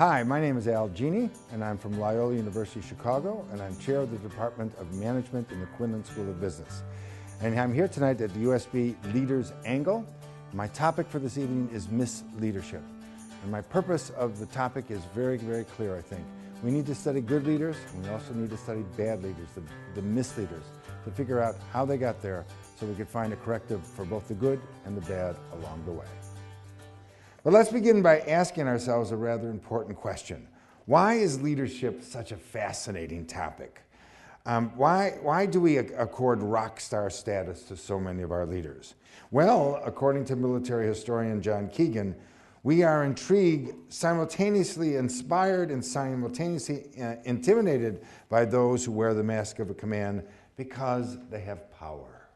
Hi, my name is Al Gini, and I'm from Loyola University, Chicago, and I'm chair of the Department of Management in the Quinlan School of Business. And I'm here tonight at the USB Leaders Angle. My topic for this evening is misleadership. And my purpose of the topic is very, very clear, I think. We need to study good leaders, and we also need to study bad leaders, the misleaders, to figure out how they got there so we can find a corrective for both the good and the bad along the way. But let's begin by asking ourselves a rather important question. Why is leadership such a fascinating topic? Why do we accord rock star status to so many of our leaders? Well, according to military historian John Keegan, we are intrigued, simultaneously inspired, and simultaneously intimidated by those who wear the mask of a command because they have power.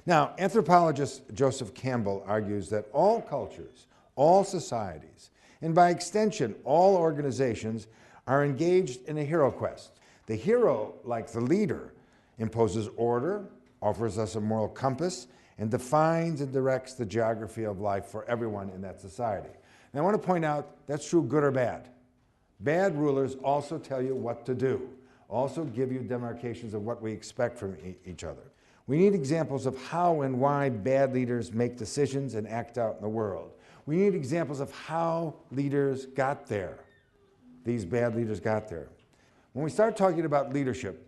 Now, anthropologist Joseph Campbell argues that all cultures, all societies, and by extension, all organizations are engaged in a hero quest. The hero, like the leader, imposes order, offers us a moral compass, and defines and directs the geography of life for everyone in that society. And I want to point out that's true good or bad. Bad rulers also tell you what to do, also give you demarcations of what we expect from each other. We need examples of how and why bad leaders make decisions and act out in the world. We need examples of how leaders got there. These bad leaders got there. When we start talking about leadership,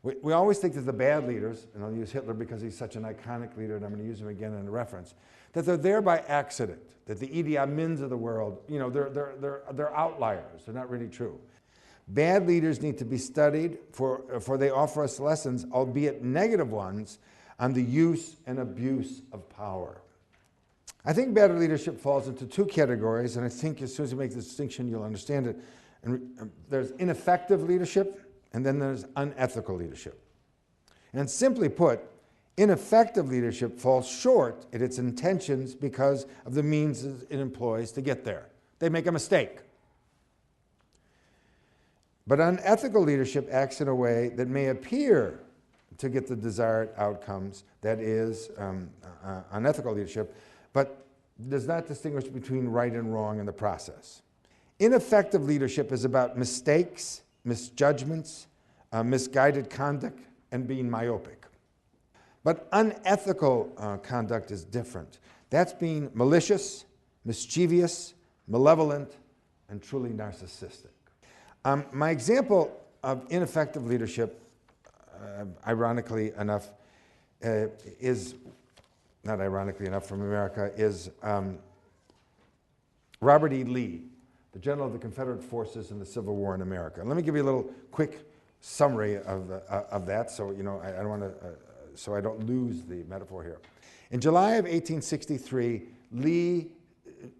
we always think that the bad leaders, and I'll use Hitler because he's such an iconic leader, and I'm going to use him again in a reference, that they're there by accident, that the Idi Amins of the world, you know, they're outliers. They're not really true. Bad leaders need to be studied, for they offer us lessons, albeit negative ones, on the use and abuse of power. I think bad leadership falls into two categories, and I think as soon as you make the distinction, you'll understand it. And there's ineffective leadership, and then there's unethical leadership. And simply put, ineffective leadership falls short in its intentions because of the means it employs to get there. They make a mistake. But unethical leadership acts in a way that may appear to get the desired outcomes, that is, unethical leadership, but does not distinguish between right and wrong in the process. Ineffective leadership is about mistakes, misjudgments, misguided conduct, and being myopic. But unethical conduct is different. That's being malicious, mischievous, malevolent, and truly narcissistic. My example of ineffective leadership, ironically enough, is, not ironically enough from America, is Robert E. Lee, the general of the Confederate forces in the Civil War in America. And let me give you a little quick summary of that, so you know so I don't lose the metaphor here. In July of 1863, Lee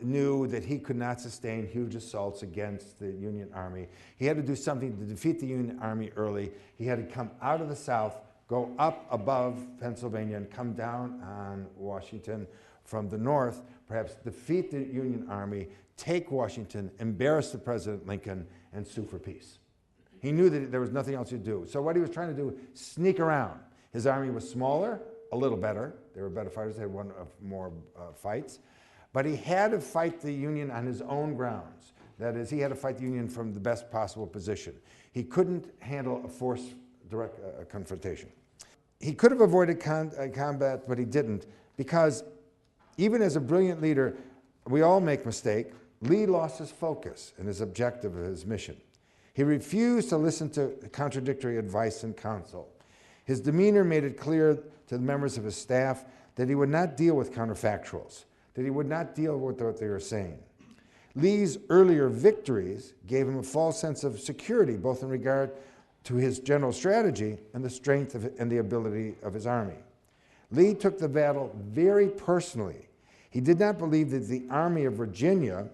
knew that he could not sustain huge assaults against the Union Army. He had to do something to defeat the Union Army early. He had to come out of the South, go up above Pennsylvania, and come down on Washington from the north, perhaps defeat the Union Army, take Washington, embarrass the President Lincoln, and sue for peace. He knew that there was nothing else to do. So what he was trying to do, sneak around. His army was smaller, a little better. They were better fighters. They had won more fights. But he had to fight the Union on his own grounds. That is, he had to fight the Union from the best possible position. He couldn't handle a forced direct confrontation. He could have avoided combat, but he didn't, because even as a brilliant leader, we all make mistakes. Lee lost his focus and his objective of his mission. He refused to listen to contradictory advice and counsel. His demeanor made it clear to the members of his staff that he would not deal with counterfactuals, that he would not deal with what they were saying. Lee's earlier victories gave him a false sense of security, both in regard to his general strategy and the strength and the ability of his army. Lee took the battle very personally. He did not believe that the Army of Virginia,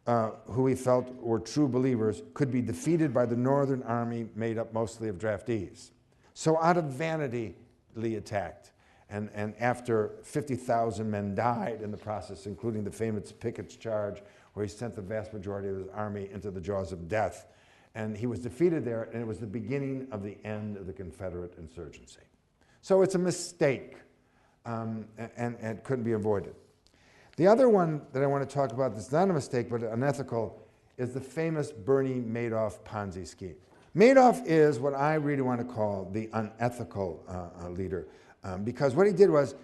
who he felt were true believers, could be defeated by the Northern Army made up mostly of draftees. So out of vanity, Lee attacked. And after 50,000 men died in the process, including the famous Pickett's Charge, where he sent the vast majority of his army into the jaws of death. And he was defeated there, and it was the beginning of the end of the Confederate insurgency. So it's a mistake, and it couldn't be avoided. The other one that I want to talk about that's not a mistake but unethical is the famous Bernie Madoff Ponzi scheme. Madoff is what I really want to call the unethical leader, because what he did was,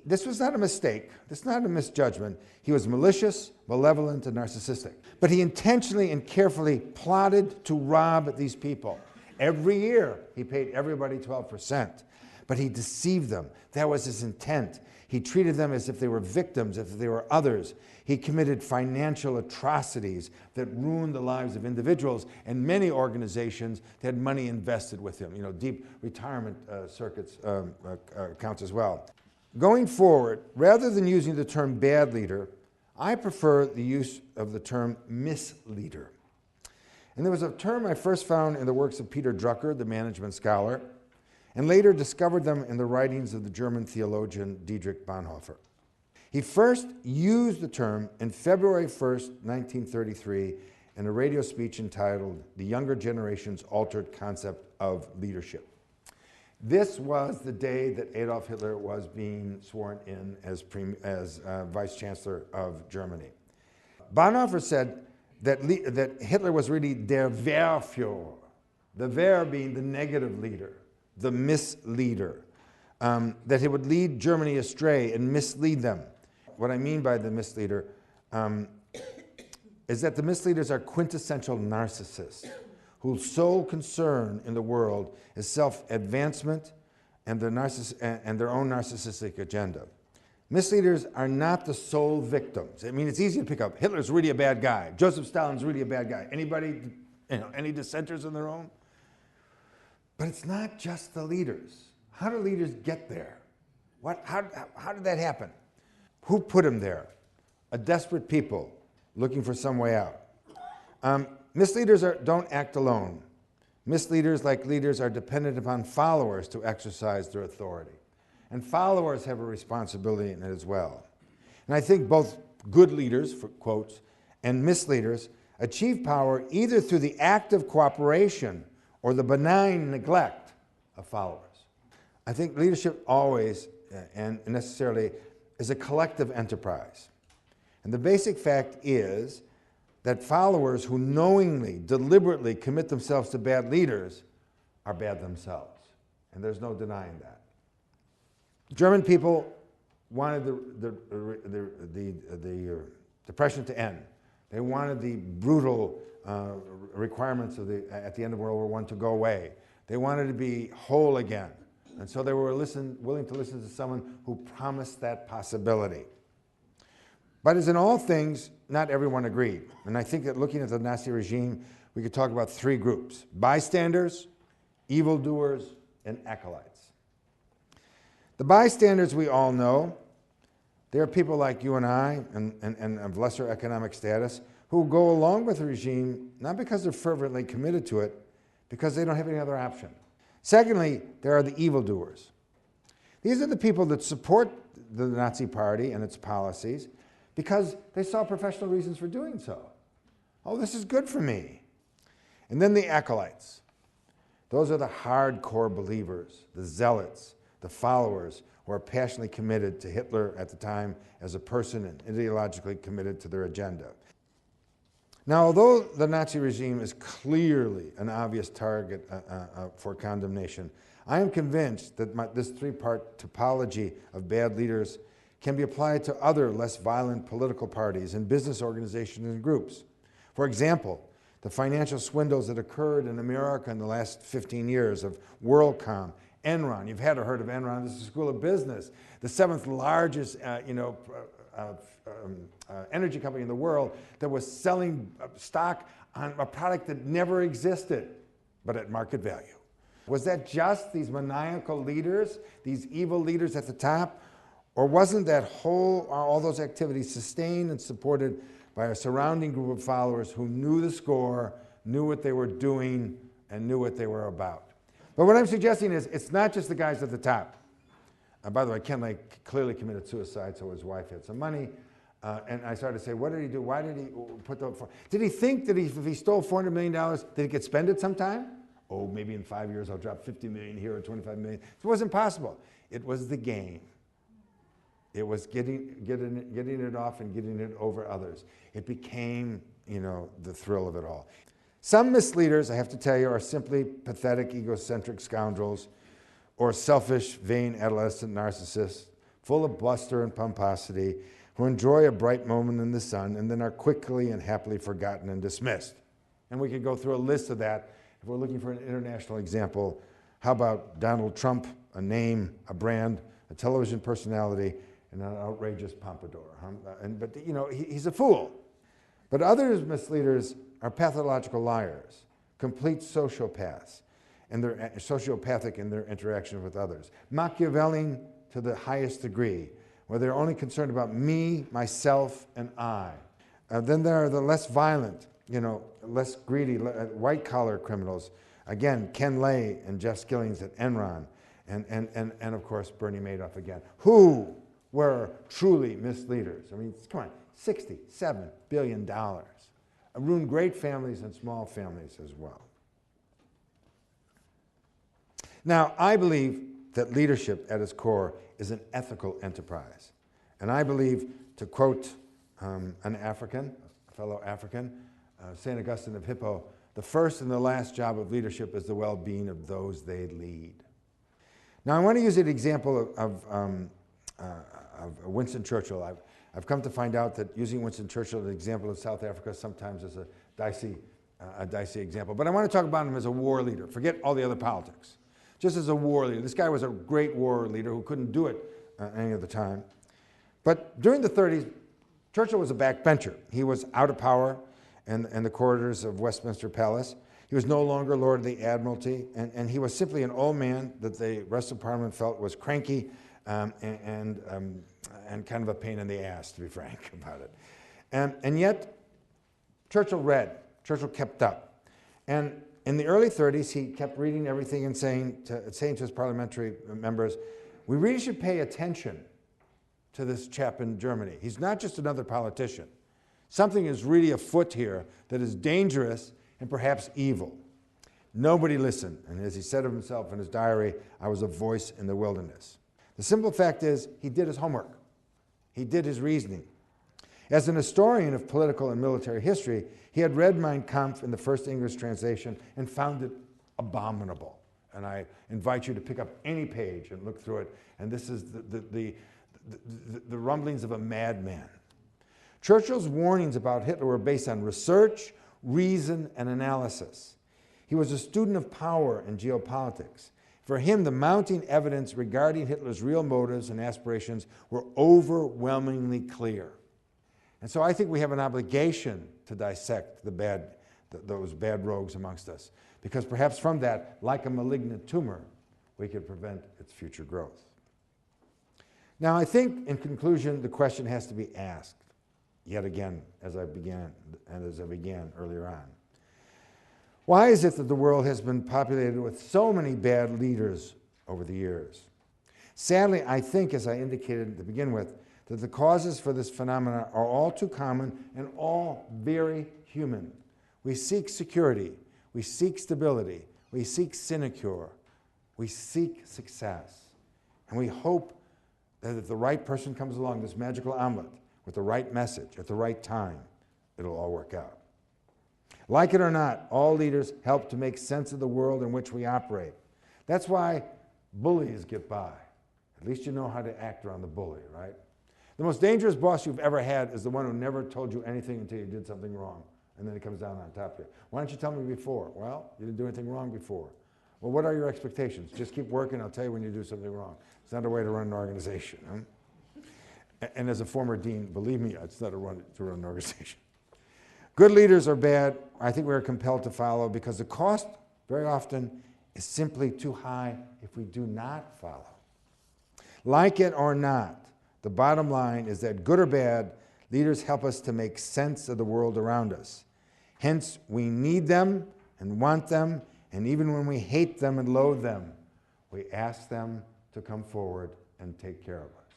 this was not a mistake, this is not a misjudgment. He was malicious, malevolent, and narcissistic. But he intentionally and carefully plotted to rob these people. Every year, he paid everybody 12%, but he deceived them. That was his intent. He treated them as if they were victims, as if they were others. He committed financial atrocities that ruined the lives of individuals and many organizations that had money invested with him. You know, deep retirement circuits counts as well. Going forward, rather than using the term bad leader, I prefer the use of the term misleader. And there was a term I first found in the works of Peter Drucker, the management scholar, and later discovered them in the writings of the German theologian Dietrich Bonhoeffer. He first used the term in February 1st, 1933, in a radio speech entitled "The Younger Generation's Altered Concept of Leadership." This was the day that Adolf Hitler was being sworn in as Vice Chancellor of Germany. Bonhoeffer said that Hitler was really der Wehrführer, the Wehr being the negative leader, the misleader, that he would lead Germany astray and mislead them. What I mean by the misleader is that the misleaders are quintessential narcissists whose sole concern in the world is self-advancement and their own narcissistic agenda. Misleaders are not the sole victims. I mean, it's easy to pick up. Hitler's really a bad guy. Joseph Stalin's really a bad guy. Anybody, any dissenters in their own? But it's not just the leaders. How do leaders get there? How did that happen? Who put them there? A desperate people looking for some way out. Misleaders don't act alone. Misleaders, like leaders, are dependent upon followers to exercise their authority. And followers have a responsibility in it as well. And I think both good leaders, for quotes, and misleaders achieve power either through the active cooperation or the benign neglect of followers. I think leadership always and necessarily is a collective enterprise. And the basic fact is that followers who knowingly, deliberately commit themselves to bad leaders are bad themselves. And there's no denying that. German people wanted the Depression to end. They wanted the brutal requirements at the end of World War I to go away. They wanted to be whole again. And so they were willing to listen to someone who promised that possibility. But as in all things, not everyone agreed. And I think that looking at the Nazi regime, we could talk about three groups: bystanders, evildoers, and acolytes. The bystanders we all know. They are people like you and I, and of lesser economic status, who go along with the regime, not because they're fervently committed to it, because they don't have any other option. Secondly, there are the evildoers. These are the people that support the Nazi Party and its policies because they saw professional reasons for doing so. Oh, this is good for me. And then the acolytes. Those are the hardcore believers, the zealots, the followers who are passionately committed to Hitler at the time as a person and ideologically committed to their agenda. Now, although the Nazi regime is clearly an obvious target for condemnation, I am convinced that this three-part topology of bad leaders can be applied to other less violent political parties and business organizations and groups. For example, the financial swindles that occurred in America in the last 15 years of WorldCom, Enron. You've had to heard of Enron. This is a school of business, the seventh largest energy company in the world that was selling stock on a product that never existed, but at market value. Was that just these maniacal leaders, these evil leaders at the top? Or wasn't that all those activities sustained and supported by a surrounding group of followers who knew the score, knew what they were doing, and knew what they were about? But what I'm suggesting is it's not just the guys at the top. By the way, Ken Lay clearly committed suicide, so his wife had some money. And I started to say, what did he do? Why did he put the... Did he think that if he stole $400 million, that he could spend it sometime? Oh, maybe in 5 years I'll drop 50 million here or 25 million. It wasn't possible. It was the game. It was getting it off and getting it over others. It became the thrill of it all. Some misleaders, I have to tell you, are simply pathetic, egocentric scoundrels or selfish, vain adolescent narcissists, full of bluster and pomposity, who enjoy a bright moment in the sun and then are quickly and happily forgotten and dismissed. And we could go through a list of that. If we're looking for an international example, how about Donald Trump, a name, a brand, a television personality, and an outrageous pompadour? But he's a fool. But other misleaders are pathological liars, complete sociopaths, and they're sociopathic in their interaction with others. Machiavellian to the highest degree, where they're only concerned about me, myself, and I. Then there are the less violent, less greedy, white-collar criminals. Again, Ken Lay and Jeff Skillings at Enron, and of course, Bernie Madoff again, who were truly misleaders. I mean, come on, $67 billion. Ruined great families and small families as well. Now, I believe that leadership at its core is an ethical enterprise. And I believe, to quote an African, a fellow African, St. Augustine of Hippo, the first and the last job of leadership is the well-being of those they lead. Now, I want to use an example of Winston Churchill. I've come to find out that using Winston Churchill as an example of South Africa sometimes is a dicey example. But I want to talk about him as a war leader. Forget all the other politics. Just as a war leader. This guy was a great war leader who couldn't do it any other time. But during the 30s, Churchill was a backbencher. He was out of power in the corridors of Westminster Palace. He was no longer Lord of the Admiralty, and he was simply an old man that the rest of Parliament felt was cranky and kind of a pain in the ass, to be frank about it. And yet, Churchill read. Churchill kept up. And in the early 30s, he kept reading everything and saying to his parliamentary members, we really should pay attention to this chap in Germany. He's not just another politician. Something is really afoot here that is dangerous and perhaps evil. Nobody listened, and as he said of himself in his diary, I was a voice in the wilderness. The simple fact is, he did his homework. He did his reasoning. As an historian of political and military history, he had read Mein Kampf in the first English translation and found it abominable. And I invite you to pick up any page and look through it. And this is the rumblings of a madman. Churchill's warnings about Hitler were based on research, reason, and analysis. He was a student of power and geopolitics. For him, the mounting evidence regarding Hitler's real motives and aspirations were overwhelmingly clear. And so I think we have an obligation to dissect those bad rogues amongst us, because perhaps from that, like a malignant tumor, we could prevent its future growth. Now, I think, in conclusion, the question has to be asked, yet again, as I began earlier on. Why is it that the world has been populated with so many bad leaders over the years? Sadly, I think, as I indicated to begin with, that the causes for this phenomenon are all too common and all very human. We seek security, we seek stability, we seek sinecure, we seek success. And we hope that if the right person comes along, this magical omelet, with the right message at the right time, it'll all work out. Like it or not, all leaders help to make sense of the world in which we operate. That's why bullies get by. At least you know how to act around the bully, right? The most dangerous boss you've ever had is the one who never told you anything until you did something wrong, and then he comes down on top of you. Why didn't you tell me before? Well, you didn't do anything wrong before. Well, what are your expectations? Just keep working, I'll tell you when you do something wrong. It's not a way to run an organization. Huh? And as a former dean, believe me, it's not a way to run an organization. Good leaders are bad. I think we are compelled to follow because the cost, very often, is simply too high if we do not follow. Like it or not, the bottom line is that good or bad, leaders help us to make sense of the world around us. Hence, we need them and want them, and even when we hate them and loathe them, we ask them to come forward and take care of us.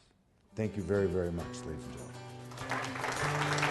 Thank you very, very much, ladies and gentlemen.